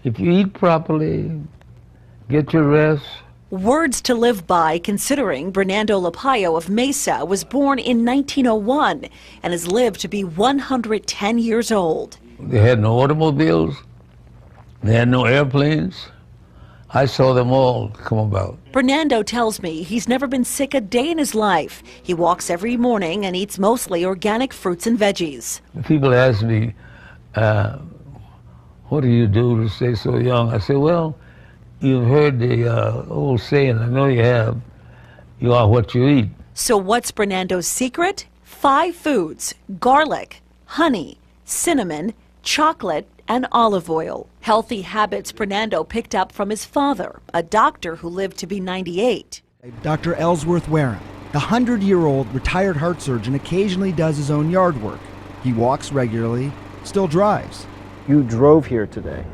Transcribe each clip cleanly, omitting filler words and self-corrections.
If you eat properly, get your rest. Words to live by, considering Bernardo Lapayo of Mesa was born in 1901 and has lived to be 110 years old. They had no automobiles. They had no airplanes. I saw them all come about. Bernardo tells me he's never been sick a day in his life. He walks every morning and eats mostly organic fruits and veggies. People ask me, what do you do to stay so young? I say, well, you've heard the old saying, I know you have, you are what you eat. So what's Bernardo's secret? 5 foods: garlic, honey, cinnamon, chocolate, and olive oil. Healthy habits Bernardo picked up from his father, a doctor who lived to be 98. Dr. Ellsworth Warren, the 100-year-old retired heart surgeon, occasionally does his own yard work. He walks regularly, still drives. You drove here today.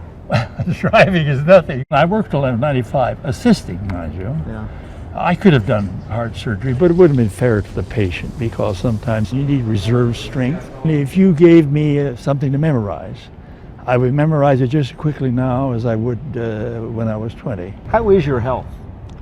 Driving is nothing. I worked till I was 95, assisting, mind you. Yeah. I could have done heart surgery, but it wouldn't have been fair to the patient because sometimes you need reserve strength. If you gave me something to memorize, I would memorize it just as quickly now as I would when I was 20. How is your health?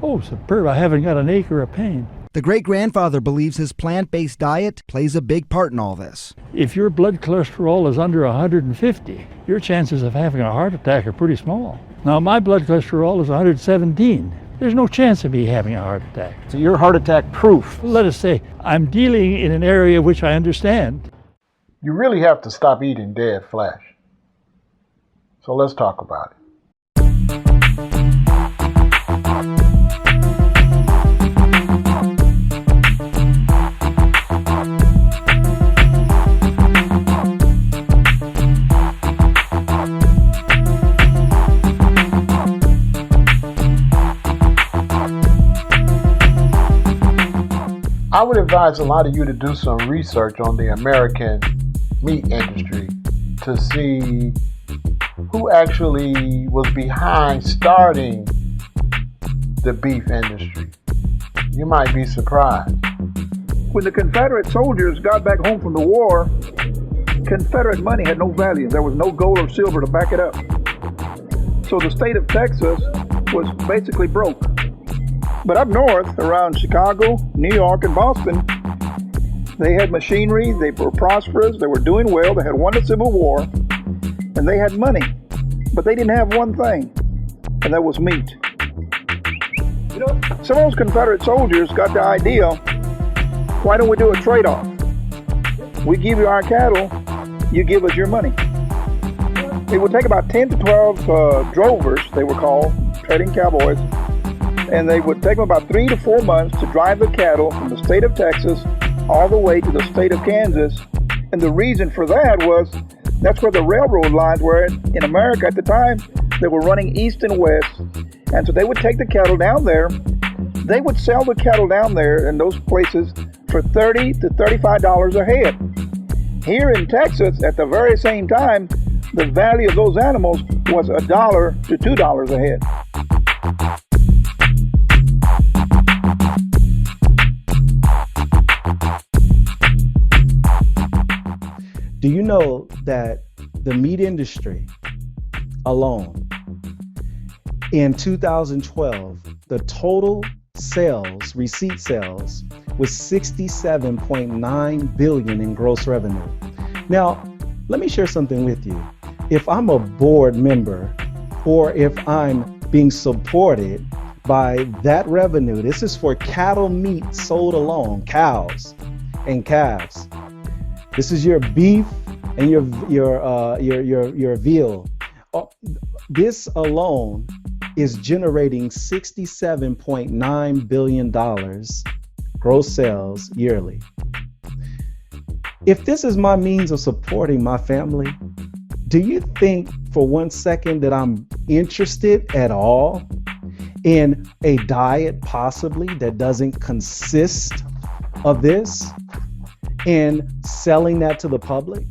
Oh, superb. I haven't got an acre of pain. The great-grandfather believes his plant-based diet plays a big part in all this. If your blood cholesterol is under 150, your chances of having a heart attack are pretty small. Now, my blood cholesterol is 117. There's no chance of me having a heart attack. So you're heart attack proof. Let us say I'm dealing in an area which I understand. You really have to stop eating dead flesh. So let's talk about it. I would advise a lot of you to do some research on the American meat industry to see who actually was behind starting the beef industry. You might be surprised. When the Confederate soldiers got back home from the war, Confederate money had no value. There was no gold or silver to back it up. So the state of Texas was basically broke. But up north, around Chicago, New York, and Boston, they had machinery, they were prosperous, they were doing well, they had won the Civil War, and they had money. But they didn't have one thing, and that was meat. You know, some of those Confederate soldiers got the idea, why don't we do a trade-off? We give you our cattle, you give us your money. It would take about 10 to 12 drovers, they were called, trading cowboys, and they would take them about 3 to 4 months to drive the cattle from the state of Texas all the way to the state of Kansas. And the reason for that was that's where the railroad lines were in America at the time. They were running east and west. And so they would take the cattle down there. They would sell the cattle down there in those places for $30 to $35 a head. Here in Texas, at the very same time, the value of those animals was $1 to $2 a head. Do you know that the meat industry alone, in 2012, the total sales, receipt sales, was $67.9 billion in gross revenue. Now, let me share something with you. If I'm a board member or if I'm being supported by that revenue, this is for cattle meat sold alone, cows and calves. This is your beef and your veal. This alone is generating $67.9 billion gross sales yearly. If this is my means of supporting my family, do you think for 1 second that I'm interested at all in a diet possibly that doesn't consist of this and selling that to the public?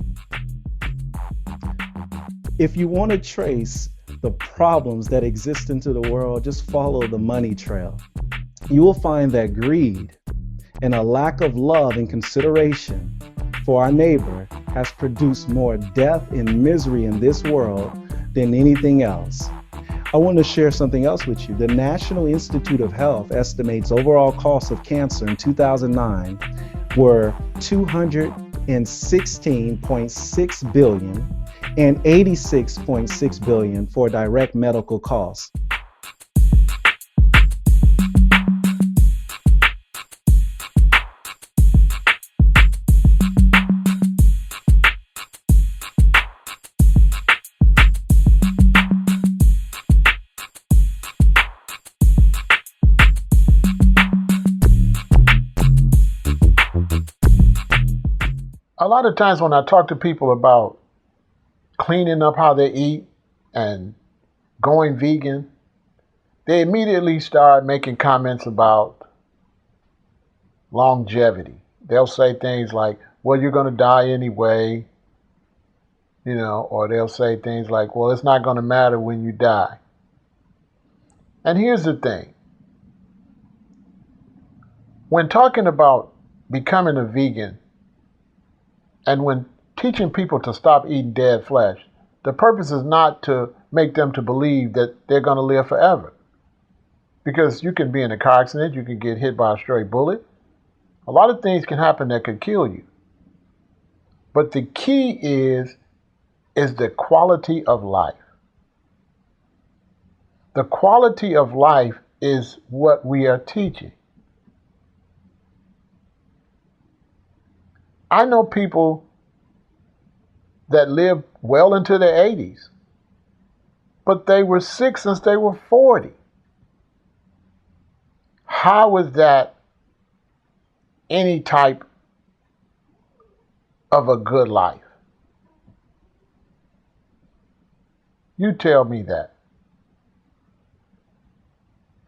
If you want to trace the problems that exist into the world, just follow the money trail. You will find that greed and a lack of love and consideration for our neighbor has produced more death and misery in this world than anything else. I want to share something else with you. The National Institute of Health estimates overall costs of cancer in 2009 were $216.6 billion and $86.6 billion for direct medical costs. A lot of times when I talk to people about cleaning up how they eat and going vegan, they immediately start making comments about longevity. They'll say things like, well, you're going to die anyway, or they'll say things like, well, it's not going to matter when you die. And here's the thing. When talking about becoming a vegan, and when teaching people to stop eating dead flesh, the purpose is not to make them to believe that they're going to live forever. Because you can be in a car accident, you can get hit by a stray bullet. A lot of things can happen that could kill you. But the key is the quality of life. The quality of life is what we are teaching. I know people that live well into their 80s, but they were sick since they were 40. How is that any type of a good life? You tell me that.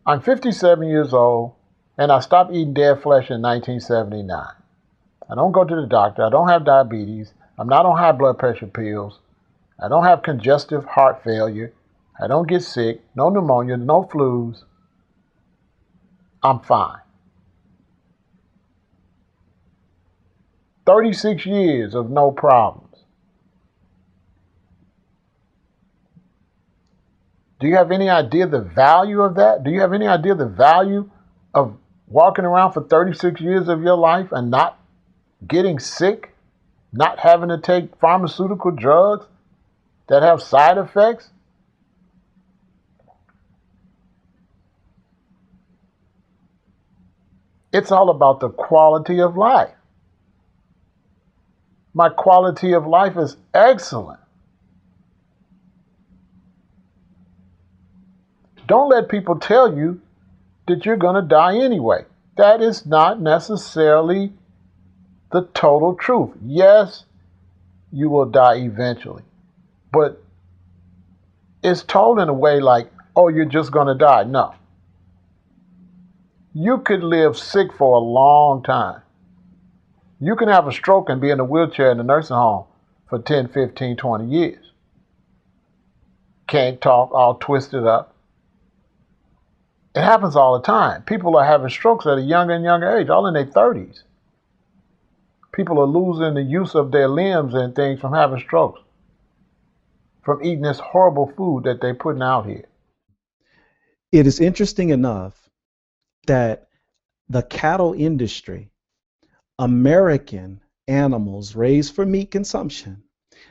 I'm 57 years old, and I stopped eating dead flesh in 1979. I don't go to the doctor. I don't have diabetes. I'm not on high blood pressure pills. I don't have congestive heart failure. I don't get sick. No pneumonia, no flus. I'm fine. 36 years of no problems. Do you have any idea the value of that? Do you have any idea the value of walking around for 36 years of your life and not getting sick, not having to take pharmaceutical drugs that have side effects? It's all about the quality of life. My quality of life is excellent. Don't let people tell you that you're going to die anyway. That is not necessarily the total truth. Yes, you will die eventually, but it's told in a way like, oh, you're just going to die. No. You could live sick for a long time. You can have a stroke and be in a wheelchair in a nursing home for 10, 15, 20 years. Can't talk, all twisted up. It happens all the time. People are having strokes at a younger and younger age, all in their 30s. People are losing the use of their limbs and things from having strokes, from eating this horrible food that they're putting out here. It is interesting enough that the cattle industry, American animals raised for meat consumption,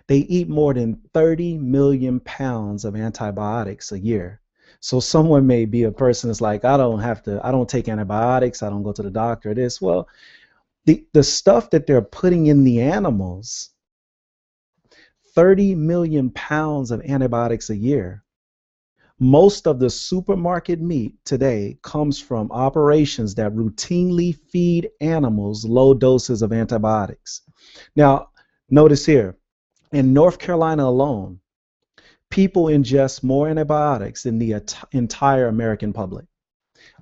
they eat more than 30 million pounds of antibiotics a year. So someone may be a person that's like, I don't take antibiotics, I don't go to the doctor, this. Well, the stuff that they're putting in the animals, 30 million pounds of antibiotics a year. Most of the supermarket meat today comes from operations that routinely feed animals low doses of antibiotics. Now, notice here, in North Carolina alone, people ingest more antibiotics than the entire American public.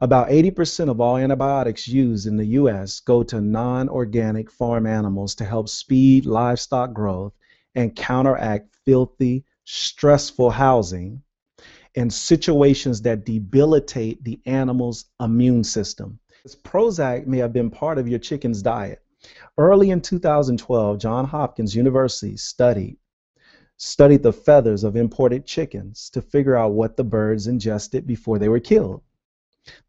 About 80% of all antibiotics used in the U.S. go to non-organic farm animals to help speed livestock growth and counteract filthy, stressful housing and situations that debilitate the animal's immune system. This Prozac may have been part of your chicken's diet. Early in 2012, Johns Hopkins University studied studied the feathers of imported chickens to figure out what the birds ingested before they were killed.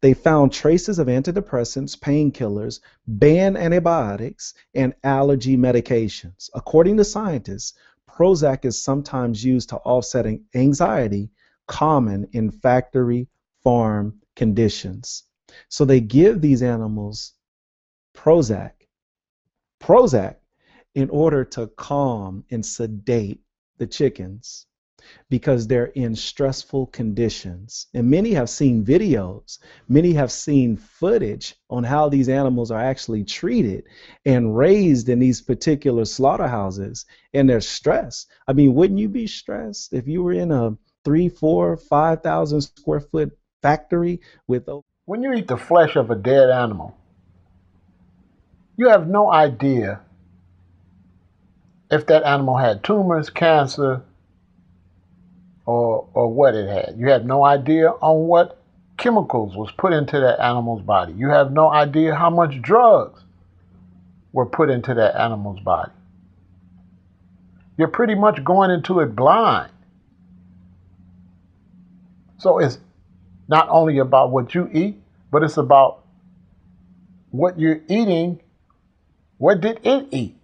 They found traces of antidepressants, painkillers, banned antibiotics, and allergy medications. According to scientists, Prozac is sometimes used to offset anxiety common in factory farm conditions. So they give these animals Prozac in order to calm and sedate the chickens because they're in stressful conditions. And many have seen videos, many have seen footage on how these animals are actually treated and raised in these particular slaughterhouses, and they're stressed. I mean, wouldn't you be stressed if you were in a 3, 4, 5,000 square foot factory with... When you eat the flesh of a dead animal, you have no idea if that animal had tumors, cancer, or what it had. You have no idea on what chemicals was put into that animal's body. You have no idea how much drugs were put into that animal's body. You're pretty much going into it blind. So it's not only about what you eat, but it's about what you're eating. What did it eat?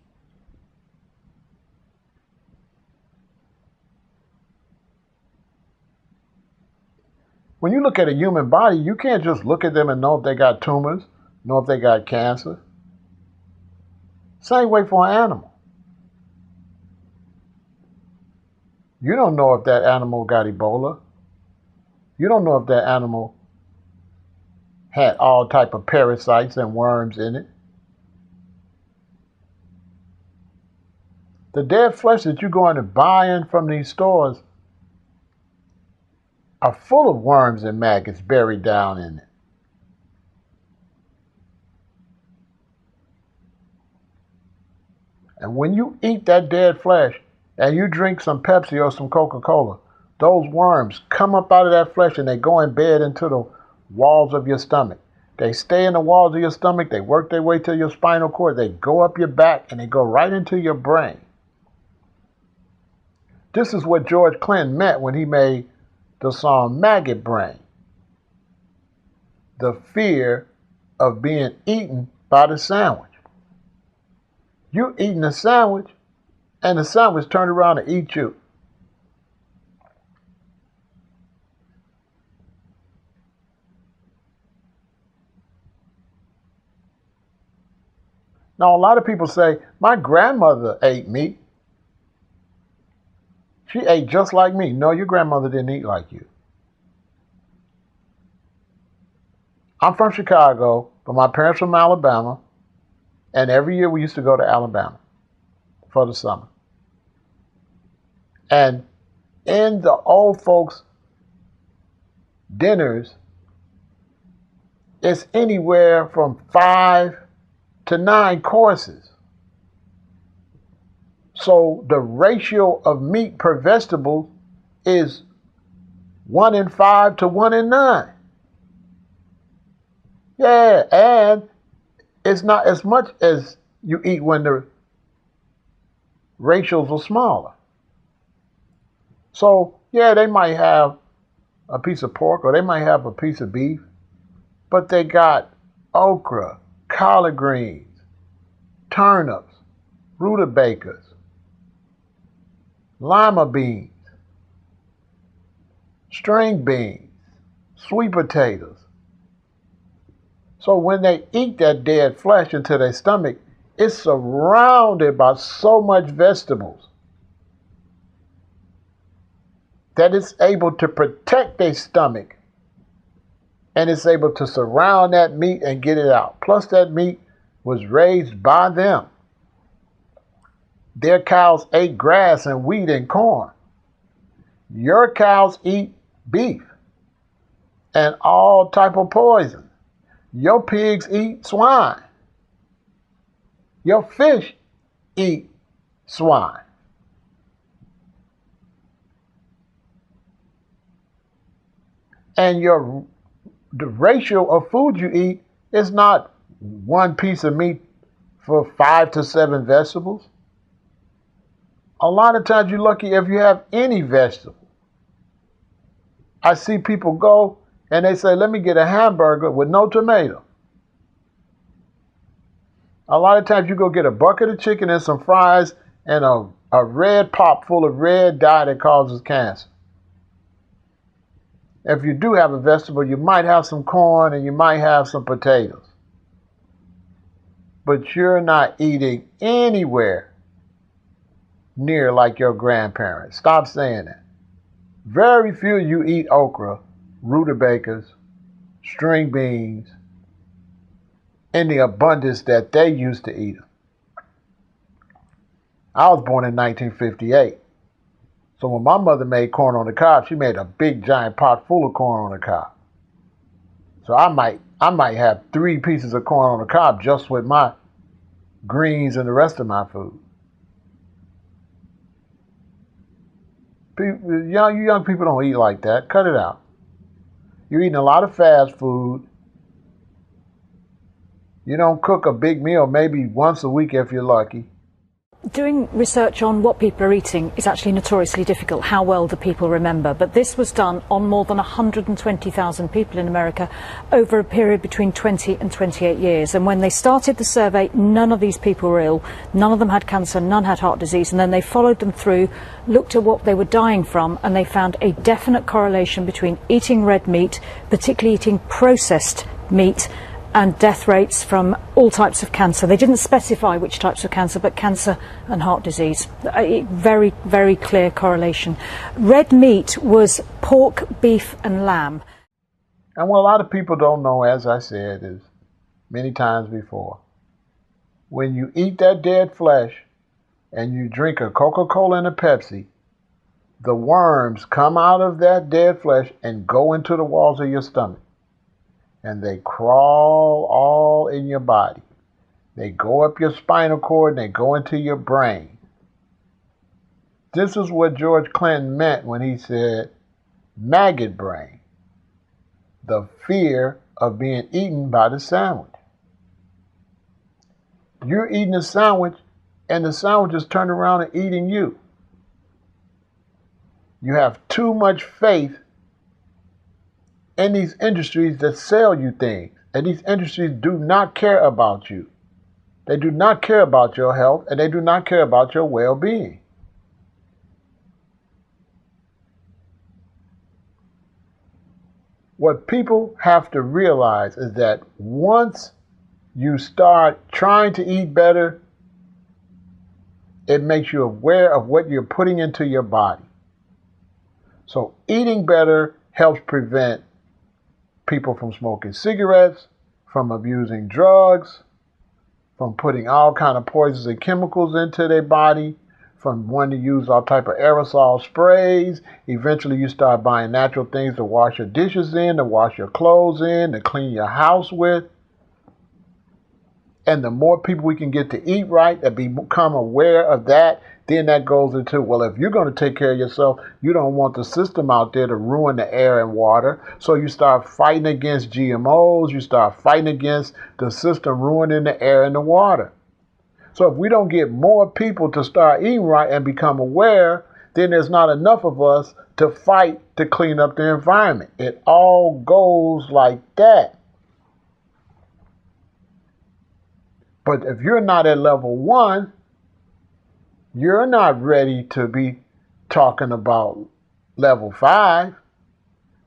When you look at a human body, you can't just look at them and know if they got tumors, know if they got cancer. Same way for an animal. You don't know if that animal got Ebola. You don't know if that animal had all type of parasites and worms in it. The dead flesh that you're going to buy in from these stores are full of worms and maggots buried down in it. And when you eat that dead flesh and you drink some Pepsi or some Coca-Cola, those worms come up out of that flesh and they go in bed into the walls of your stomach. They stay in the walls of your stomach, they work their way to your spinal cord, they go up your back, and they go right into your brain. This is what George Clinton meant when he made the song Maggot Brain. The fear of being eaten by the sandwich. You're eating a sandwich, and the sandwich turned around to eat you. Now, a lot of people say, my grandmother ate meat. She ate just like me. No, your grandmother didn't eat like you. I'm from Chicago, but my parents from Alabama, and every year we used to go to Alabama for the summer. And in the old folks' dinners, it's anywhere from 5 to 9 courses. So the ratio of meat per vegetable is 1 in 5 to 1 in 9. Yeah, and it's not as much as you eat when the ratios are smaller. So, yeah, they might have a piece of pork or they might have a piece of beef, but they got okra, collard greens, turnips, rutabagas, lima beans, string beans, sweet potatoes. So when they eat that dead flesh into their stomach, it's surrounded by so much vegetables that it's able to protect their stomach, and it's able to surround that meat and get it out. Plus that meat was raised by them. Their cows ate grass and wheat and corn. Your cows eat beef and all type of poison. Your pigs eat swine. Your fish eat swine. And the ratio of food you eat is not 1 piece of meat for 5 to 7 vegetables. A lot of times you're lucky if you have any vegetable. I see people go and they say, let me get a hamburger with no tomato. A lot of times you go get a bucket of chicken and some fries and a red pop full of red dye that causes cancer. If you do have a vegetable, you might have some corn and you might have some potatoes. But you're not eating anywhere near like your grandparents. Stop saying that. Very few of you eat okra, rutabagas, string beans in the abundance that they used to eat them. I was born in 1958. So when my mother made corn on the cob, she made a big giant pot full of corn on the cob. So I might have 3 pieces of corn on the cob just with my greens and the rest of my food. You young people don't eat like that. Cut it out. You're eating a lot of fast food. You don't cook a big meal maybe once a week if you're lucky. Doing research on what people are eating is actually notoriously difficult. How well do people remember? But this was done on more than 120,000 people in America over a period between 20 and 28 years. And when they started the survey, none of these people were ill. None of them had cancer, none had heart disease. And then they followed them through, looked at what they were dying from, and they found a definite correlation between eating red meat, particularly eating processed meat, and death rates from all types of cancer. They didn't specify which types of cancer, but cancer and heart disease. Very, very clear correlation. Red meat was pork, beef and lamb. And what a lot of people don't know, as I said, is many times before, when you eat that dead flesh and you drink a Coca-Cola and a Pepsi, the worms come out of that dead flesh and go into the walls of your stomach. And they crawl all in your body. They go up your spinal cord and they go into your brain. This is what George Clinton meant when he said maggot brain, the fear of being eaten by the sandwich. You're eating a sandwich and the sandwich is turned around and eating you. You have too much faith in these industries that sell you things. And these industries do not care about you. They do not care about your health, and they do not care about your well-being. What people have to realize is that once you start trying to eat better, it makes you aware of what you're putting into your body. So eating better helps prevent people from smoking cigarettes, from abusing drugs, from putting all kind of poisons and chemicals into their body, from wanting to use all type of aerosol sprays. Eventually you start buying natural things to wash your dishes in, to wash your clothes in, to clean your house with. And the more people we can get to eat right and become aware of that, then that goes into, well, if you're going to take care of yourself, you don't want the system out there to ruin the air and water. So you start fighting against GMOs. You start fighting against the system ruining the air and the water. So if we don't get more people to start eating right and become aware, then there's not enough of us to fight to clean up the environment. It all goes like that. But if you're not at level 1, you're not ready to be talking about level 5.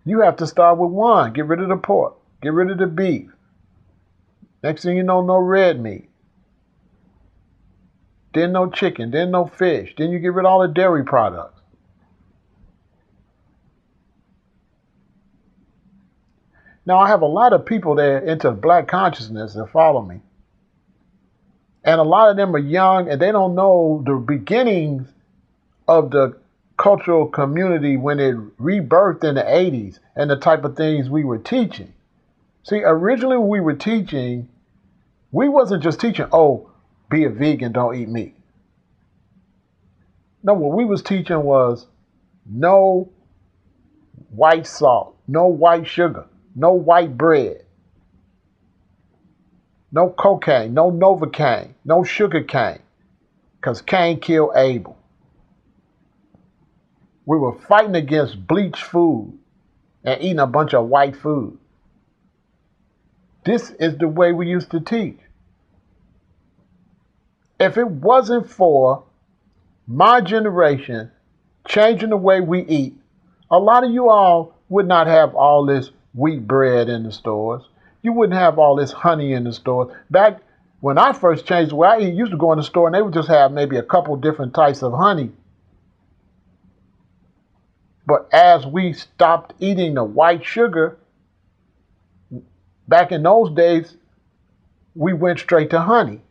You have to start with 1. Get rid of the pork. Get rid of the beef. Next thing you know, no red meat. Then no chicken. Then no fish. Then you get rid of all the dairy products. Now, I have a lot of people that are into black consciousness that follow me. And a lot of them are young and they don't know the beginnings of the cultural community when it rebirthed in the 80s and the type of things we were teaching. See, originally when we were teaching, we wasn't just teaching, oh, be a vegan, don't eat meat. No, what we was teaching was no white salt, no white sugar, no white bread. No cocaine, no Novocaine, no sugar cane, because Cain killed Abel. We were fighting against bleached food and eating a bunch of white food. This is the way we used to teach. If it wasn't for my generation changing the way we eat, a lot of you all would not have all this wheat bread in the stores. You wouldn't have all this honey in the stores. Back when I first changed the way I eat, used to go in the store and they would just have maybe a couple different types of honey. But as we stopped eating the white sugar, back in those days, we went straight to honey.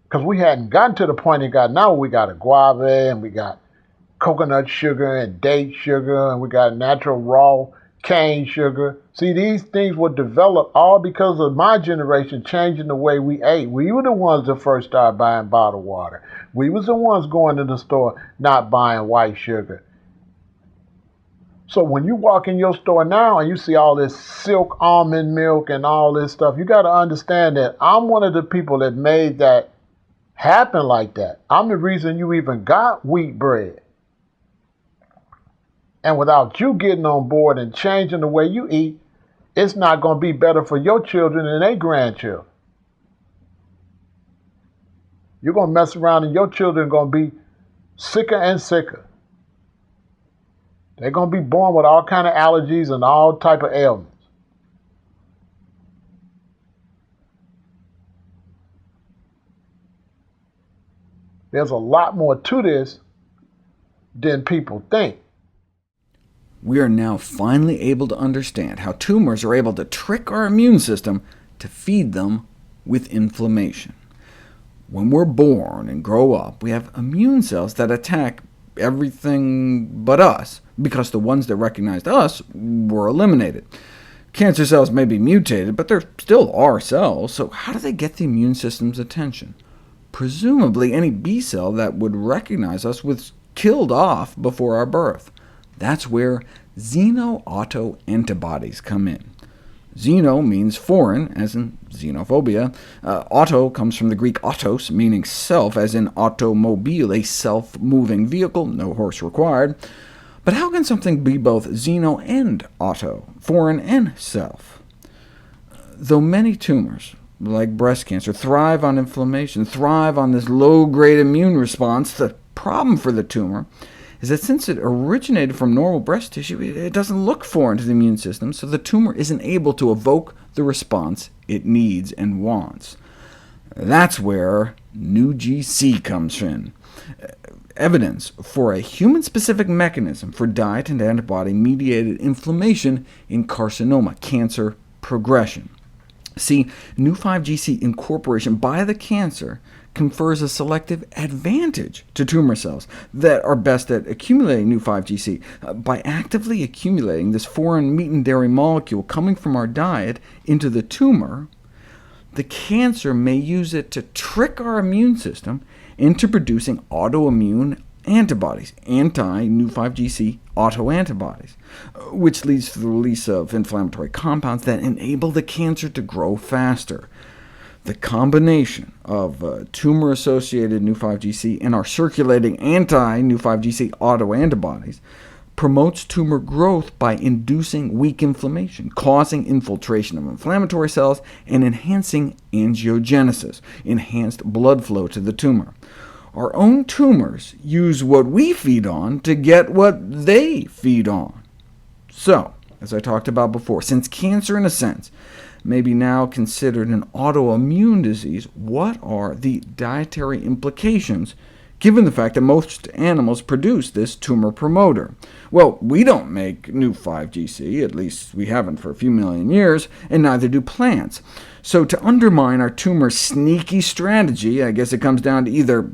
Because we hadn't gotten to the point it got now. We got agave and we got coconut sugar and date sugar and we got natural raw cane sugar. See, these things were developed all because of my generation changing the way we ate. We were the ones that first started buying bottled water. We was the ones going to the store not buying white sugar. So when you walk in your store now and you see all this silk almond milk and all this stuff, you got to understand that I'm one of the people that made that happen like that. I'm the reason you even got wheat bread. And without you getting on board and changing the way you eat, it's not going to be better for your children and their grandchildren. You're going to mess around and your children are going to be sicker and sicker. They're going to be born with all kind of allergies and all type of ailments. There's a lot more to this than people think. We are now finally able to understand how tumors are able to trick our immune system to feed them with inflammation. When we're born and grow up, we have immune cells that attack everything but us, because the ones that recognized us were eliminated. Cancer cells may be mutated, but they're still our cells, so how do they get the immune system's attention? Presumably any B cell that would recognize us was killed off before our birth. That's where xenoautoantibodies come in. Xeno means foreign, as in xenophobia. Auto comes from the Greek autos, meaning self, as in automobile, a self-moving vehicle, no horse required. But how can something be both xeno and auto, foreign and self? Though many tumors, like breast cancer, thrive on inflammation, thrive on this low-grade immune response, the problem for the tumor is that since it originated from normal breast tissue, it doesn't look foreign to the immune system, so the tumor isn't able to evoke the response it needs and wants. That's where new GC comes in. Evidence for a human-specific mechanism for diet and antibody-mediated inflammation in carcinoma, cancer progression. See, new 5GC incorporation by the cancer confers a selective advantage to tumor cells that are best at accumulating new 5GC. By actively accumulating this foreign meat and dairy molecule coming from our diet into the tumor, the cancer may use it to trick our immune system into producing autoimmune antibodies, anti-new 5GC autoantibodies, which leads to the release of inflammatory compounds that enable the cancer to grow faster. The combination of tumor-associated new 5GC and our circulating anti-new 5GC autoantibodies promotes tumor growth by inducing weak inflammation, causing infiltration of inflammatory cells, and enhancing angiogenesis, enhanced blood flow to the tumor. Our own tumors use what we feed on to get what they feed on. So, as I talked about before, since cancer, in a sense, may be now considered an autoimmune disease, what are the dietary implications, given the fact that most animals produce this tumor promoter? Well, we don't make new 5GC, at least we haven't for a few million years, and neither do plants. So to undermine our tumor's sneaky strategy, I guess it comes down to either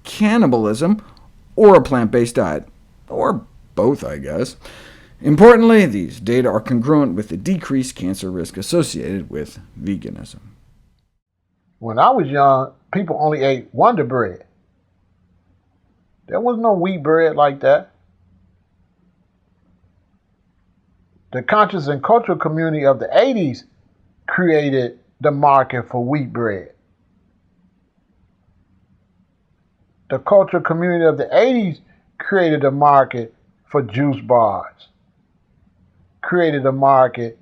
cannibalism or a plant-based diet, or both, I guess. Importantly, these data are congruent with the decreased cancer risk associated with veganism. When I was young, people only ate Wonder Bread. There was no wheat bread like that. The conscious and cultural community of the 80s created the market for wheat bread. The cultural community of the 80s created a market for juice bars, created a market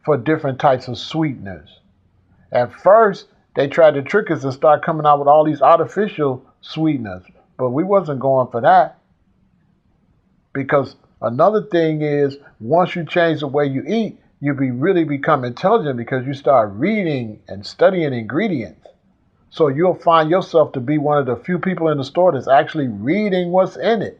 for different types of sweeteners. At first, they tried to trick us and start coming out with all these artificial sweeteners, but we wasn't going for that. Because another thing is, once you change the way you eat, you really become intelligent because you start reading and studying ingredients. So you'll find yourself to be one of the few people in the store that's actually reading what's in it.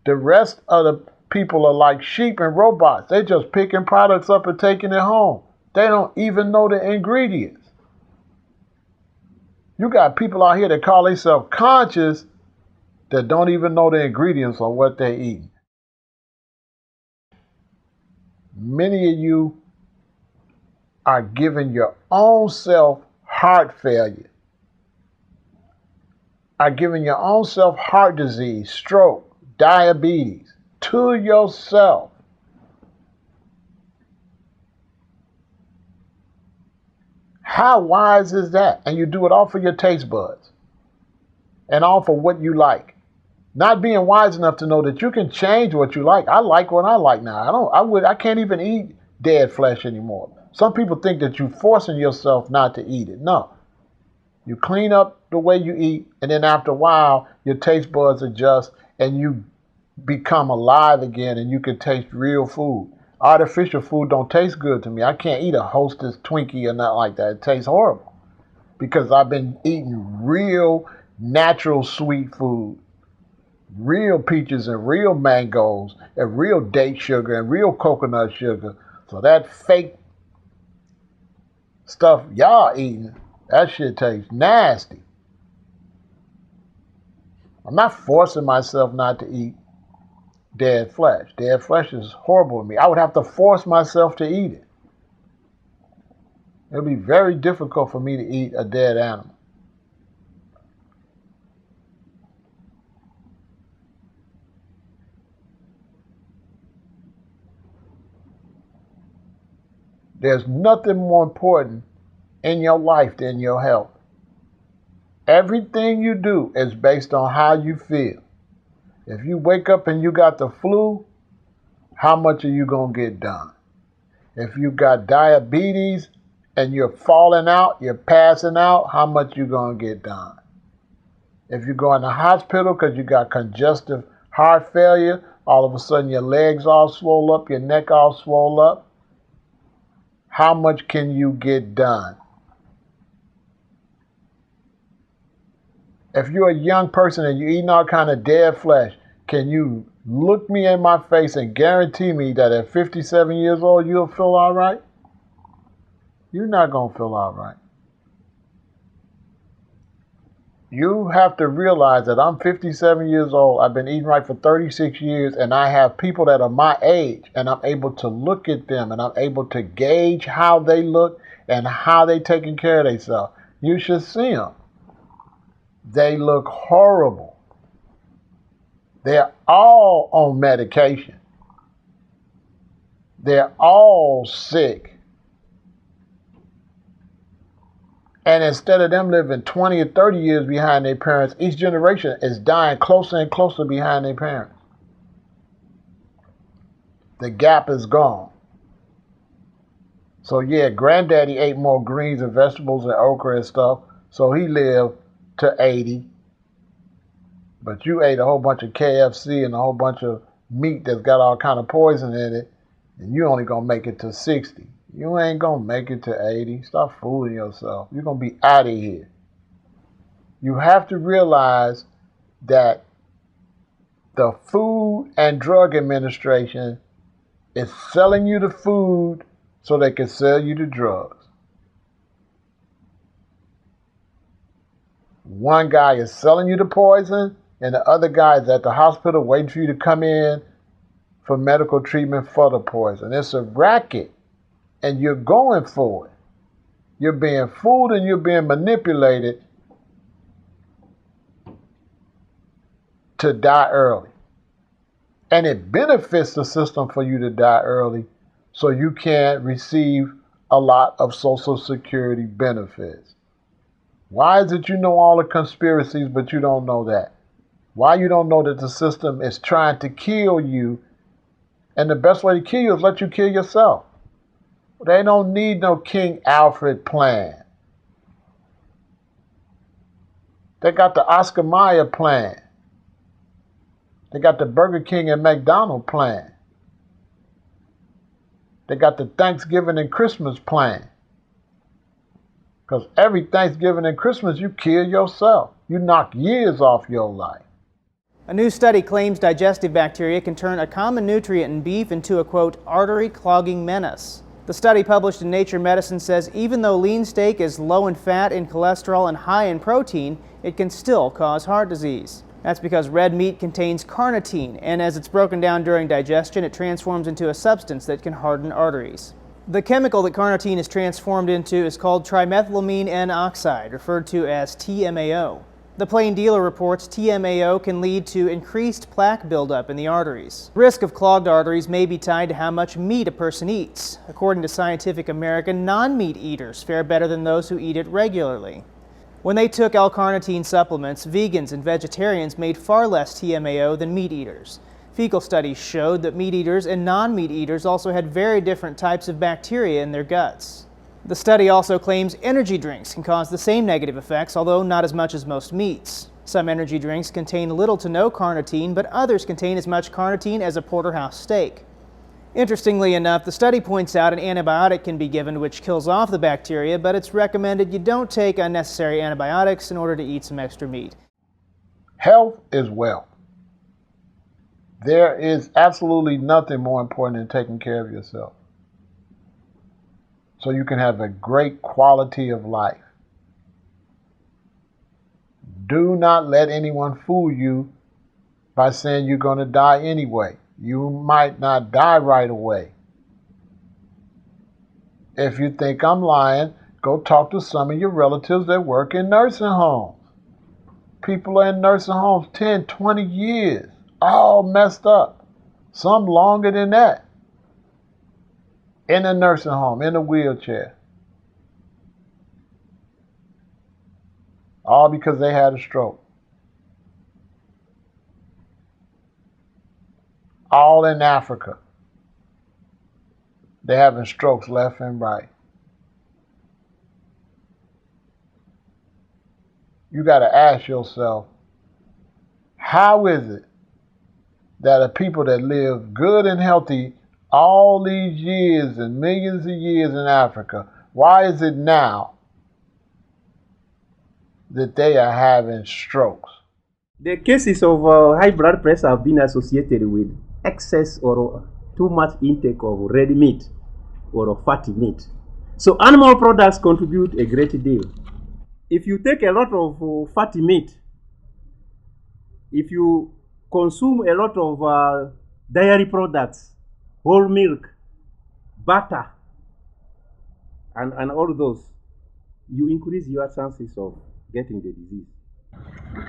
The rest of the people are like sheep and robots. They're just picking products up and taking it home. They don't even know the ingredients. You got people out here that call themselves conscious that don't even know the ingredients on what they eat. Many of you are giving your own self heart failure, are giving your own self heart disease, stroke, diabetes to yourself. How wise is that? And you do it all for your taste buds and all for what you like. Not being wise enough to know that you can change what you like. I like what I like now. I can't even eat dead flesh anymore. Some people think that you're forcing yourself not to eat it. No. You clean up the way you eat, and then after a while, your taste buds adjust and you become alive again and you can taste real food. Artificial food don't taste good to me. I can't eat a Hostess Twinkie or nothing like that. It tastes horrible because I've been eating real, natural sweet food. Real peaches and real mangoes and real date sugar and real coconut sugar. So that fake stuff y'all eating, that shit tastes nasty. I'm not forcing myself not to eat dead flesh. Dead flesh is horrible to me. I would have to force myself to eat it. It would be very difficult for me to eat a dead animal. There's nothing more important in your life than your health. Everything you do is based on how you feel. If you wake up and you got the flu, how much are you going to get done? If you got diabetes and you're falling out, you're passing out, how much you going to get done? If you go in the hospital because you got congestive heart failure, all of a sudden your legs all swole up, your neck all swole up, how much can you get done? If you're a young person and you're eating all kind of dead flesh, can you look me in my face and guarantee me that at 57 years old you'll feel all right? You're not going to feel all right. You have to realize that I'm 57 years old. I've been eating right for 36 years, and I have people that are my age, and I'm able to look at them, and I'm able to gauge how they look and how they taking care of themselves. You should see them. They look horrible. They're all on medication. They're all sick. And instead of them living 20 or 30 years behind their parents, each generation is dying closer and closer behind their parents. The gap is gone. So yeah, granddaddy ate more greens and vegetables and okra and stuff, so he lived to 80. But you ate a whole bunch of KFC and a whole bunch of meat that's got all kind of poison in it, and you only gonna make it to 60. You ain't gonna make it to 80. Stop fooling yourself. You're gonna be out of here. You have to realize that the Food and Drug Administration is selling you the food so they can sell you the drugs. One guy is selling you the poison, and the other guy is at the hospital waiting for you to come in for medical treatment for the poison. It's a racket. And you're going for it. You're being fooled and you're being manipulated to die early. And it benefits the system for you to die early so you can receive a lot of Social Security benefits. Why is it you know all the conspiracies but you don't know that? Why you don't know that the system is trying to kill you, and the best way to kill you is let you kill yourself. They don't need no King Alfred plan. They got the Oscar Mayer plan. They got the Burger King and McDonald plan. They got the Thanksgiving and Christmas plan. Because every Thanksgiving and Christmas, you kill yourself. You knock years off your life. A new study claims digestive bacteria can turn a common nutrient in beef into a, quote, artery-clogging menace. The study published in Nature Medicine says even though lean steak is low in fat and cholesterol and high in protein, it can still cause heart disease. That's because red meat contains carnitine, and as it's broken down during digestion, it transforms into a substance that can harden arteries. The chemical that carnitine is transformed into is called trimethylamine N-oxide, referred to as TMAO. The Plain Dealer reports TMAO can lead to increased plaque buildup in the arteries. Risk of clogged arteries may be tied to how much meat a person eats. According to Scientific American, non-meat eaters fare better than those who eat it regularly. When they took L-carnitine supplements, vegans and vegetarians made far less TMAO than meat eaters. Fecal studies showed that meat eaters and non-meat eaters also had very different types of bacteria in their guts. The study also claims energy drinks can cause the same negative effects, although not as much as most meats. Some energy drinks contain little to no carnitine, but others contain as much carnitine as a porterhouse steak. Interestingly enough, the study points out an antibiotic can be given which kills off the bacteria, but it's recommended you don't take unnecessary antibiotics in order to eat some extra meat. Health is wealth. There is absolutely nothing more important than taking care of yourself, so you can have a great quality of life. Do not let anyone fool you by saying you're going to die anyway. You might not die right away. If you think I'm lying, go talk to some of your relatives that work in nursing homes. People are in nursing homes 10, 20 years, all messed up. Some longer than that. In a nursing home, in a wheelchair. All because they had a stroke. All in Africa. They're having strokes left and right. You got to ask yourself, how is it that the people that live good and healthy all these years and millions of years in Africa, why is it now that they are having strokes? The cases of high blood pressure have been associated with excess or too much intake of red meat or fatty meat. So animal products contribute a great deal. If you take a lot of fatty meat, if you consume a lot of dairy products, whole milk, butter, and all those, you increase your chances of getting the disease.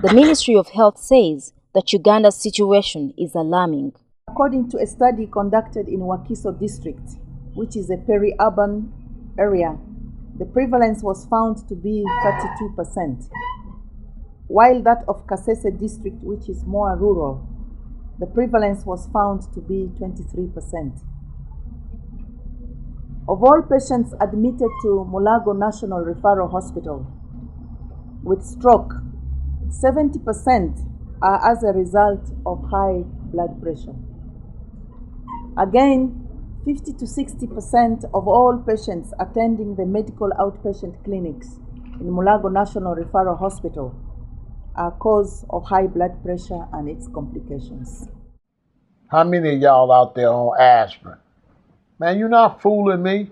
The Ministry of Health says that Uganda's situation is alarming. According to a study conducted in Wakiso district, which is a peri-urban area, the prevalence was found to be 32%, while that of Kasese district, which is more rural, the prevalence was found to be 23%. Of all patients admitted to Mulago National Referral Hospital with stroke, 70% are as a result of high blood pressure. Again, 50 to 60% of all patients attending the medical outpatient clinics in Mulago National Referral Hospital are cause of high blood pressure and its complications. How many of y'all out there on aspirin? Man, you're not fooling me.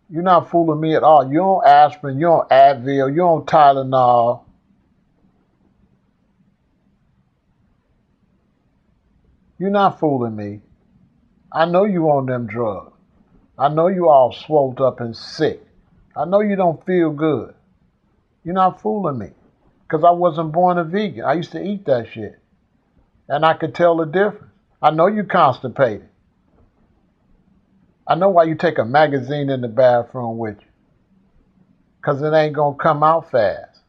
You're not fooling me at all. You're on aspirin, you're on Advil, you're on Tylenol. You're not fooling me. I know you on them drugs. I know you all swelled up and sick. I know you don't feel good. You're not fooling me. Because I wasn't born a vegan. I used to eat that shit. And I could tell the difference. I know you constipated. I know why you take a magazine in the bathroom with you. Because it ain't going to come out fast.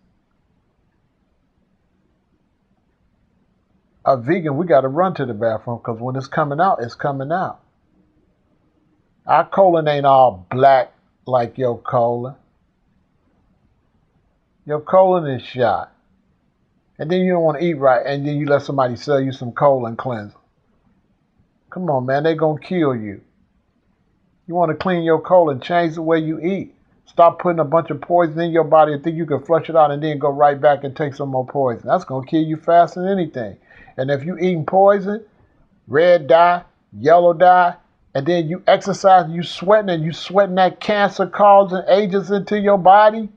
a vegan, we got to run to the bathroom because when it's coming out, it's coming out. Our colon ain't all black like your colon. Your colon is shot. And then you don't want to eat right, and then you let somebody sell you some colon cleanser. Come on, man, they're going to kill you. You want to clean your colon, change the way you eat. Stop putting a bunch of poison in your body and think you can flush it out and then go right back and take some more poison. That's going to kill you faster than anything. And if you eating poison, red dye, yellow dye, and then you exercise and you sweating that cancer-causing agents into your body,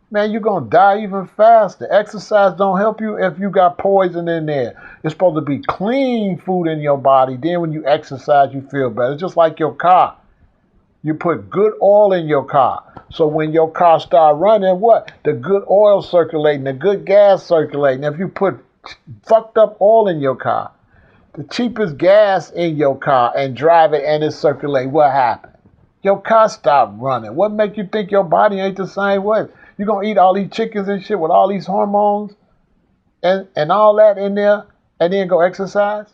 man, you're going to die even faster. Exercise don't help you if you got poison in there. It's supposed to be clean food in your body. Then when you exercise, you feel better. It's just like your car. You put good oil in your car. So when your car start running, what? The good oil circulating, the good gas circulating. If you put fucked up oil in your car, the cheapest gas in your car and drive it and it circulates, what happened? Your car stopped running. What make you think your body ain't the same way? You gonna eat all these chickens and shit with all these hormones and all that in there and then go exercise?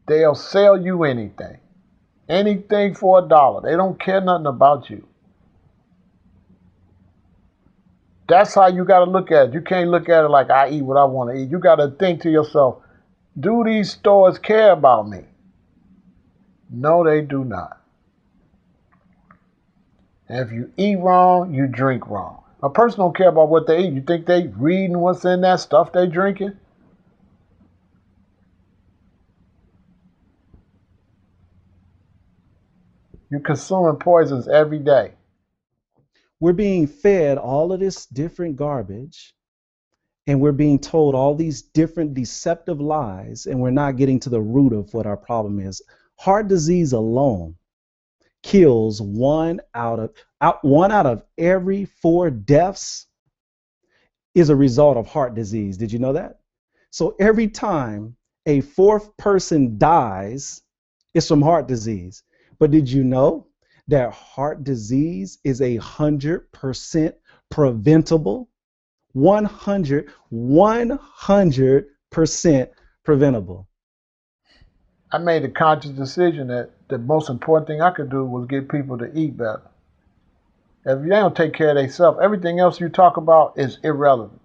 They'll sell you anything. Anything for $1. They don't care nothing about you. That's how you got to look at it. You can't look at it like I eat what I want to eat. You got to think to yourself, do these stores care about me? No, they do not. And if you eat wrong, you drink wrong. A person don't care about what they eat. You think they reading what's in that stuff they drinking? You're consuming poisons every day. We're being fed all of this different garbage, and we're being told all these different deceptive lies, and we're not getting to the root of what our problem is. Heart disease alone kills one out of every 4 deaths is a result of heart disease. Did you know that? So every time a 4th person dies, it's from heart disease. But did you know that heart disease is 100% preventable? 100% preventable. I made a conscious decision that the most important thing I could do was get people to eat better. If they don't take care of themselves, everything else you talk about is irrelevant.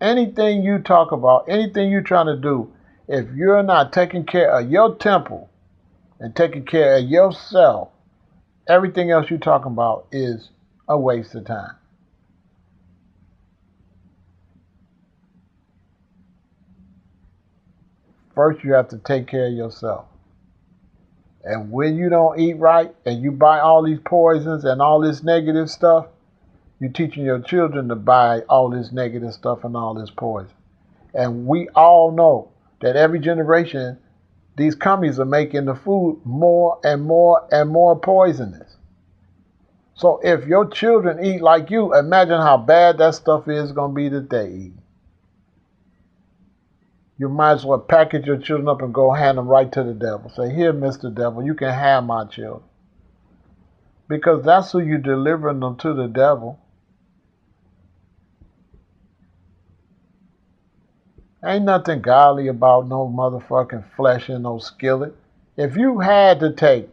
Anything you talk about, anything you're trying to do, if you're not taking care of your temple and taking care of yourself, everything else you're talking about is a waste of time. First, you have to take care of yourself. And when you don't eat right and you buy all these poisons and all this negative stuff, you're teaching your children to buy all this negative stuff and all this poison. And we all know that every generation, these companies are making the food more and more and more poisonous. So if your children eat like you, imagine how bad that stuff is going to be that they eat. You might as well package your children up and go hand them right to the devil. Say, here, Mr. Devil, you can have my children. Because that's who you're delivering them to, the devil. Ain't nothing godly about no motherfucking flesh in no skillet. If you had to take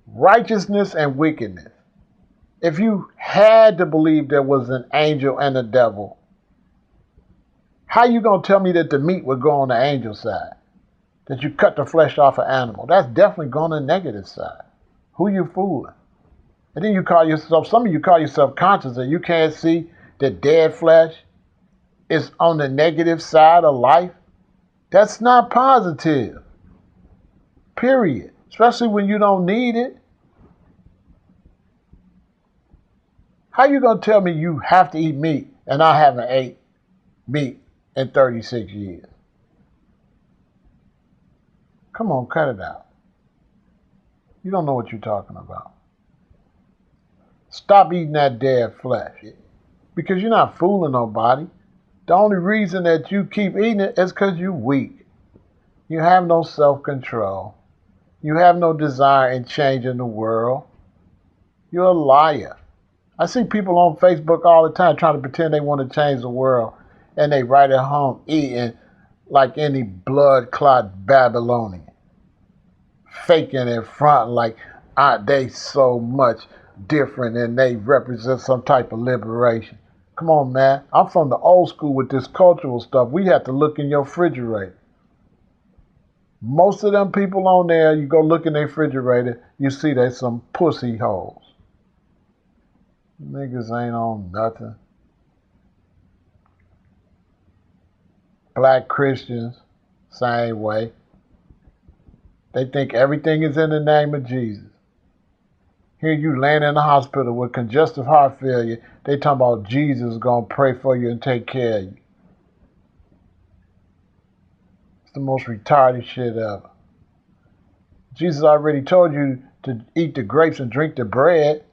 righteousness and wickedness, if you had to believe there was an angel and a devil, how you going to tell me that the meat would go on the angel side? That you cut the flesh off an animal? That's definitely going on the negative side. Who you fooling? And then you call yourself, some of you call yourself conscious and you can't see that dead flesh is on the negative side of life. That's not positive. Period. Especially when you don't need it. How you going to tell me you have to eat meat and I haven't ate meat in 36 years? Come on, cut it out. You don't know what you're talking about. Stop eating that dead flesh. Because you're not fooling nobody. The only reason that you keep eating it is because you're weak. You have no self-control. You have no desire in changing the world. You're a liar. I see people on Facebook all the time trying to pretend they want to change the world, and they right at home eating like any blood clot Babylonian, faking in front like they so much different and they represent some type of liberation. Come on, man. I'm from the old school with this cultural stuff. We have to look in your refrigerator. Most of them people on there, you go look in their refrigerator, you see there's some pussy holes. Niggas ain't on nothing. Black Christians, same way. They think everything is in the name of Jesus. Here you laying in the hospital with congestive heart failure. They talking about Jesus going to pray for you and take care of you. It's the most retarded shit ever. Jesus already told you to eat the grapes and drink the bread,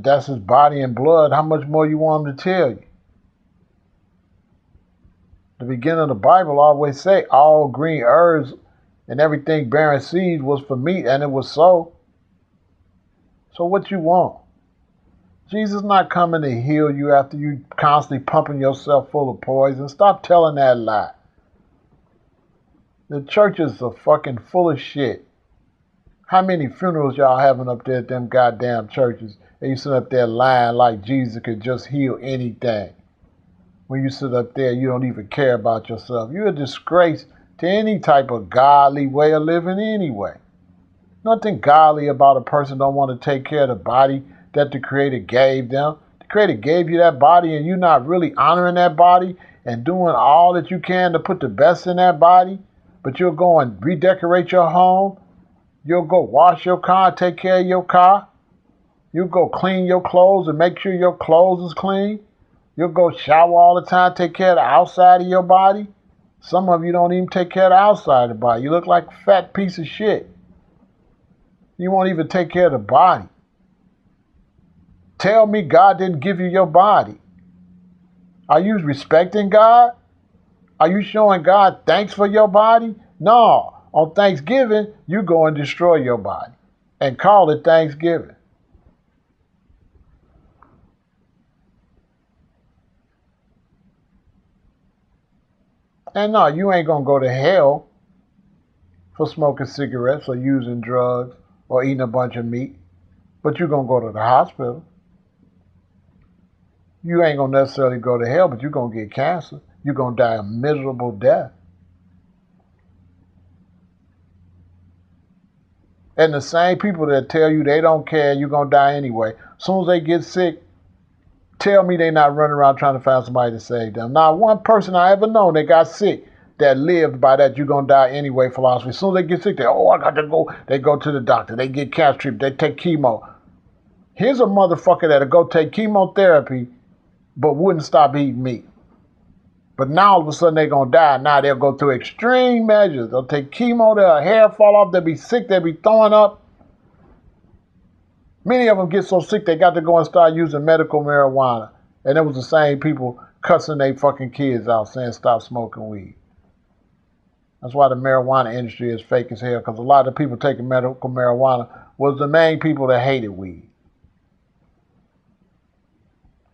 that's his body and blood. How much more you want him to tell you? The beginning of the Bible always say all green herbs and everything bearing seeds was for meat, and it was so. So what you want? Jesus not coming to heal you after you constantly pumping yourself full of poison. Stop telling that lie. The churches are fucking full of shit. How many funerals y'all having up there at them goddamn churches? And you sit up there lying like Jesus could just heal anything. When you sit up there, you don't even care about yourself. You're a disgrace to any type of godly way of living anyway. Nothing godly about a person don't want to take care of the body that the Creator gave them. The Creator gave you that body and you're not really honoring that body and doing all that you can to put the best in that body, but you'll go and redecorate your home. You'll go wash your car, take care of your car. You'll go clean your clothes and make sure your clothes is clean. You'll go shower all the time, take care of the outside of your body. Some of you don't even take care of the outside of the body. You look like a fat piece of shit. You won't even take care of the body. Tell me God didn't give you your body. Are you respecting God? Are you showing God thanks for your body? No. On Thanksgiving, you go and destroy your body and call it Thanksgiving. And no, you ain't going to go to hell for smoking cigarettes or using drugs or eating a bunch of meat, but you're going to go to the hospital. You ain't going to necessarily go to hell, but you're going to get cancer. You're going to die a miserable death. And the same people that tell you they don't care, you're going to die anyway. As soon as they get sick, tell me they not running around trying to find somebody to save them. Not one person I ever known that got sick that lived by that you're going to die anyway philosophy. As soon as they get sick, I got to go. They go to the doctor. They get cancer treatment. They take chemo. Here's a motherfucker that'll go take chemotherapy but wouldn't stop eating meat. But now all of a sudden they're going to die. Now they'll go through extreme measures. They'll take chemo, their hair fall off, they'll be sick, they'll be throwing up. Many of them get so sick they got to go and start using medical marijuana. And it was the same people cussing their fucking kids out saying stop smoking weed. That's why the marijuana industry is fake as hell, because a lot of the people taking medical marijuana was the main people that hated weed.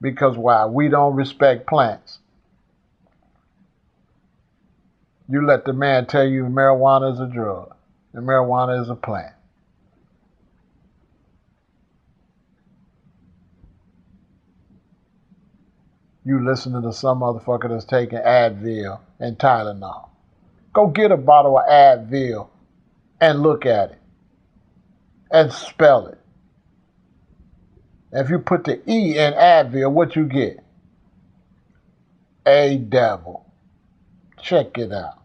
Because why? We don't respect plants. You let the man tell you marijuana is a drug and marijuana is a plant. You listening to some motherfucker that's taking Advil and Tylenol. Go get a bottle of Advil and look at it and spell it. If you put the E in Advil, what you get? A devil. Check it out.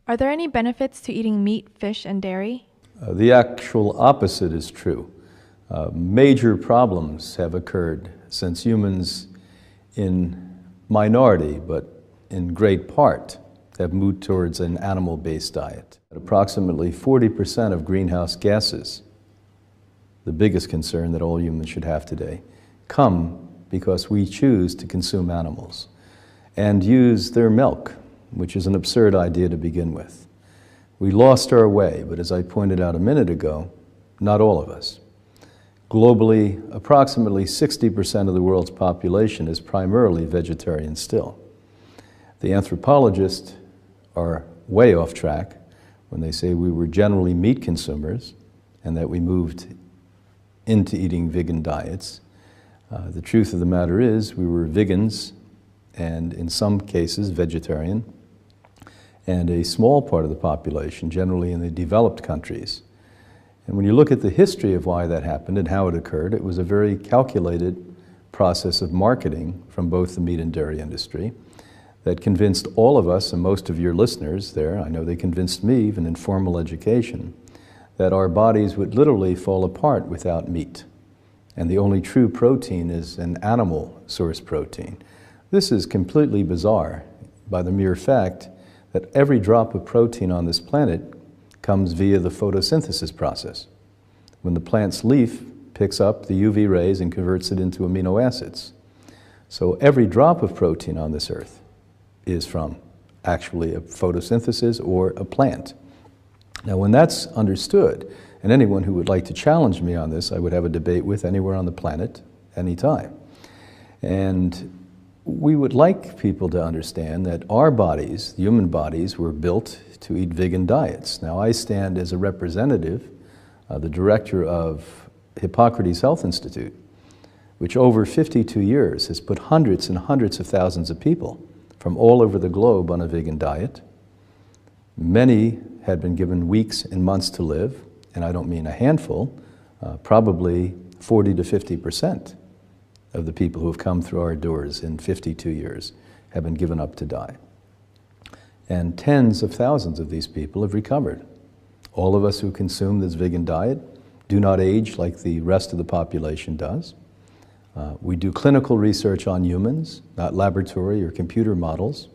Are there any benefits to eating meat, fish, and dairy? The actual opposite is true. Major problems have occurred since humans, in minority but in great part, have moved towards an animal-based diet. Approximately 40% of greenhouse gases, the biggest concern that all humans should have today, come because we choose to consume animals and use their milk, which is an absurd idea to begin with. We lost our way, but as I pointed out a minute ago, not all of us. Globally, approximately 60% of the world's population is primarily vegetarian still. The anthropologists are way off track when they say we were generally meat consumers and that we moved into eating vegan diets. The truth of the matter is we were vegans and in some cases vegetarian, and a small part of the population, generally in the developed countries. And when you look at the history of why that happened and how it occurred, it was a very calculated process of marketing from both the meat and dairy industry that convinced all of us and most of your listeners there, I know they convinced me even in formal education, that our bodies would literally fall apart without meat. And the only true protein is an animal source protein. This is completely bizarre by the mere fact that every drop of protein on this planet comes via the photosynthesis process. When the plant's leaf picks up the UV rays and converts it into amino acids. So every drop of protein on this earth is from actually a photosynthesis or a plant. Now when that's understood, and anyone who would like to challenge me on this, I would have a debate with anywhere on the planet, anytime. And we would like people to understand that our bodies, human bodies, were built to eat vegan diets. Now I stand as a representative, the director of Hippocrates Health Institute, which over 52 years has put hundreds and hundreds of thousands of people from all over the globe on a vegan diet. Many had been given weeks and months to live, and I don't mean a handful, probably 40 to 50% of the people who have come through our doors in 52 years have been given up to die. And tens of thousands of these people have recovered. All of us who consume this vegan diet do not age like the rest of the population does. We do clinical research on humans, not laboratory or computer models.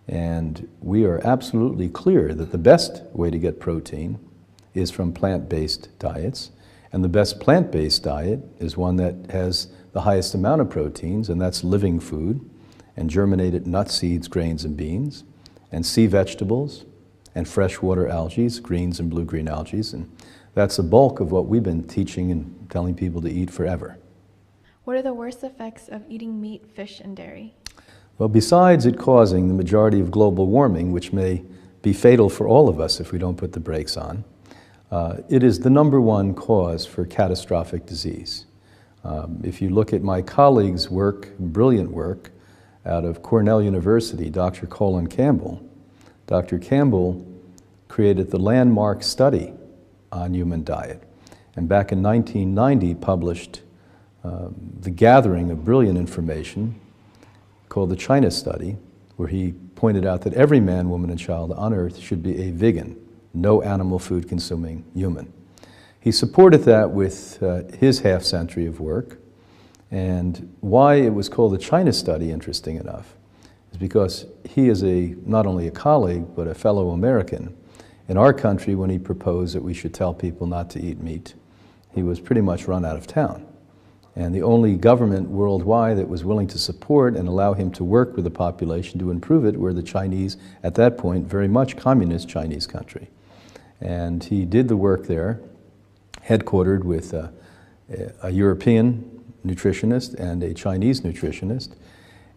And we are absolutely clear that the best way to get protein is from plant-based diets. And the best plant-based diet is one that has the highest amount of proteins, and that's living food, and germinated nuts, seeds, grains, and beans, and sea vegetables, and freshwater algae, greens and blue-green algae. And that's the bulk of what we've been teaching and telling people to eat forever. What are the worst effects of eating meat, fish, and dairy? Well, besides it causing the majority of global warming, which may be fatal for all of us if we don't put the brakes on, it is the #1 cause for catastrophic disease. If you look at my colleague's work, brilliant work, out of Cornell University, Dr. Colin Campbell. Dr. Campbell created the landmark study on human diet, and back in 1990 published the gathering of brilliant information called the China Study, where he pointed out that every man, woman, and child on earth should be a vegan, no animal food consuming human. He supported that with his half century of work, and why it was called the China Study, interesting enough, is because he is not only a colleague, but a fellow American. In our country, when he proposed that we should tell people not to eat meat, he was pretty much run out of town. And the only government worldwide that was willing to support and allow him to work with the population to improve it were the Chinese, at that point, very much communist Chinese country. And he did the work there, headquartered with a European nutritionist and a Chinese nutritionist,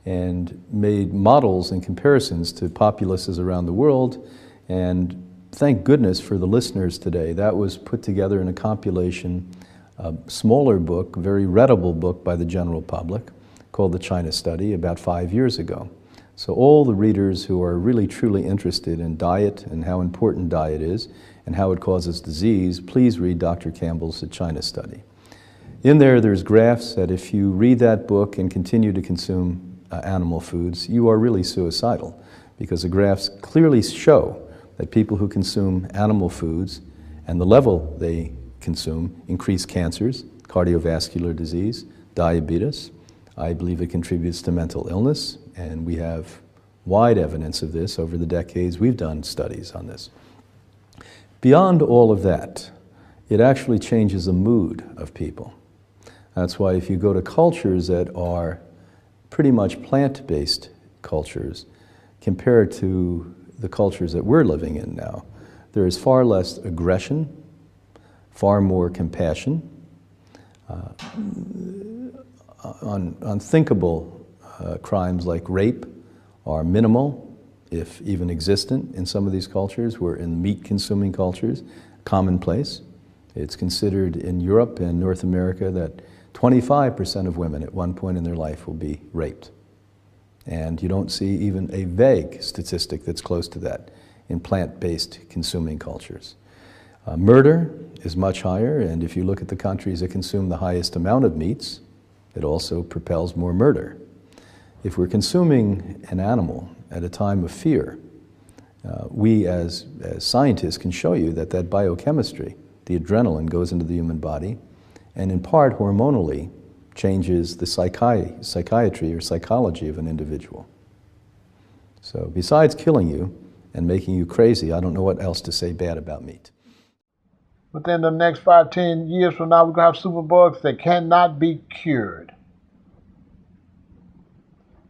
and made models and comparisons to populaces around the world. And thank goodness for the listeners today, that was put together in a compilation, a smaller book, very readable book by the general public, called the China Study, about 5 years ago. So all the readers who are really truly interested in diet and how important diet is and how it causes disease, please read Dr. Campbell's The China Study. In there, there's graphs that if you read that book and continue to consume animal foods, you are really suicidal, because the graphs clearly show that people who consume animal foods and the level they consume increase cancers, cardiovascular disease, diabetes. I believe it contributes to mental illness, and we have wide evidence of this over the decades. We've done studies on this. Beyond all of that, it actually changes the mood of people. That's why if you go to cultures that are pretty much plant-based cultures, compared to the cultures that we're living in now, there is far less aggression, far more compassion. Unthinkable crimes like rape are minimal, if even existent, in some of these cultures. We're in meat-consuming cultures, commonplace. It's considered in Europe and North America that 25% of women at one point in their life will be raped. And you don't see even a vague statistic that's close to that in plant-based consuming cultures. Murder is much higher, and if you look at the countries that consume the highest amount of meats, it also propels more murder. If we're consuming an animal at a time of fear, we as scientists can show you that that biochemistry, the adrenaline, goes into the human body, and in part hormonally changes the psychiatry or psychology of an individual. So besides killing you and making you crazy, I don't know what else to say bad about meat. Within the next 5, 10 years from now, we're going to have superbugs that cannot be cured.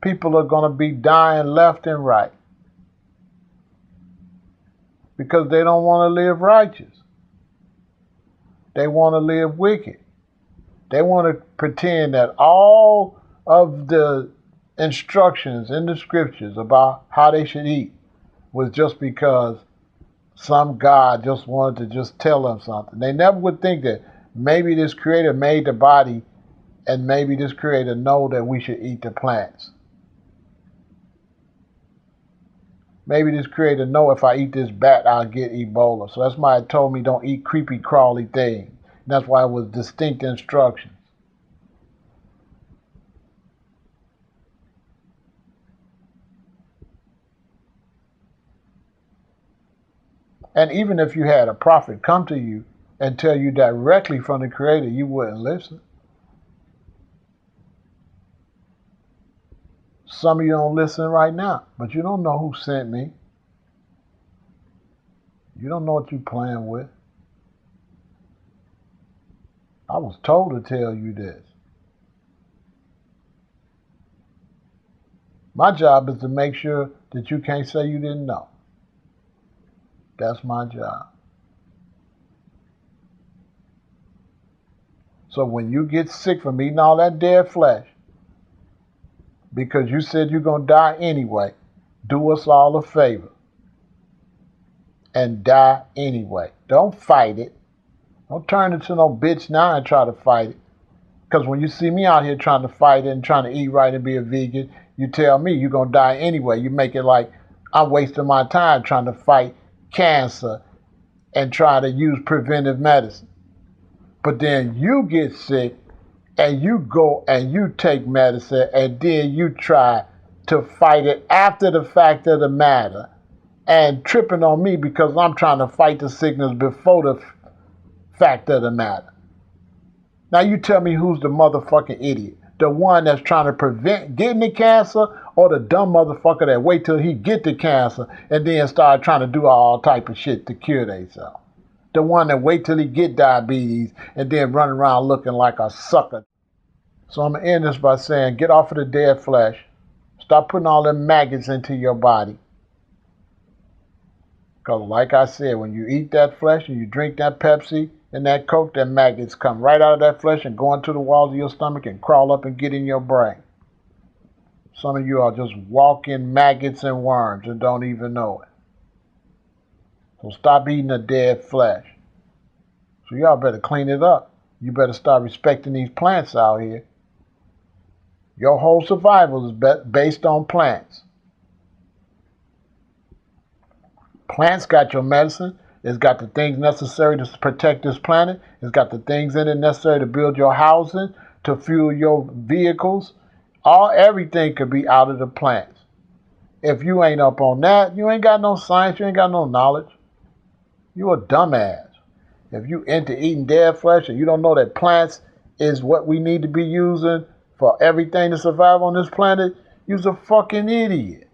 People are going to be dying left and right because they don't want to live righteous. They want to live wicked. They want to pretend that all of the instructions in the scriptures about how they should eat was just because some God just wanted to just tell them something. They never would think that maybe this creator made the body and maybe this creator know that we should eat the plants. Maybe this creator know if I eat this bat, I'll get Ebola. So that's why it told me don't eat creepy crawly things. And that's why it was distinct instructions. And even if you had a prophet come to you and tell you directly from the creator, you wouldn't listen. Some of you don't listen right now, but you don't know who sent me. You don't know what you're playing with. I was told to tell you this. My job is to make sure that you can't say you didn't know. That's my job. So when you get sick from eating all that dead flesh, because you said you're going to die anyway, do us all a favor and die anyway. Don't fight it. Don't turn into no bitch now and try to fight it. Because when you see me out here trying to fight it and trying to eat right and be a vegan, you tell me you're going to die anyway. You make it like I'm wasting my time trying to fight cancer and try to use preventive medicine. But then you get sick and you go and you take medicine and then you try to fight it after the fact of the matter and tripping on me because I'm trying to fight the sickness before the fact of the matter. Now you tell me who's the motherfucking idiot. The one that's trying to prevent getting the cancer, or the dumb motherfucker that wait till he get the cancer and then start trying to do all type of shit to cure themselves. The one that wait till he get diabetes and then run around looking like a sucker. So I'm going to end this by saying, get off of the dead flesh. Stop putting all them maggots into your body. Because like I said, when you eat that flesh and you drink that Pepsi and that Coke, them maggots come right out of that flesh and go into the walls of your stomach and crawl up and get in your brain. Some of you are just walking maggots and worms and don't even know it. So stop eating the dead flesh. So y'all better clean it up. You better start respecting these plants out here. Your whole survival is based on plants. Plants got your medicine. It's got the things necessary to protect this planet. It's got the things in it necessary to build your housing, to fuel your vehicles. Everything could be out of the plants. If you ain't up on that, you ain't got no science, you ain't got no knowledge. You a dumbass. If you into eating dead flesh and you don't know that plants is what we need to be using for everything to survive on this planet, you's a fucking idiot.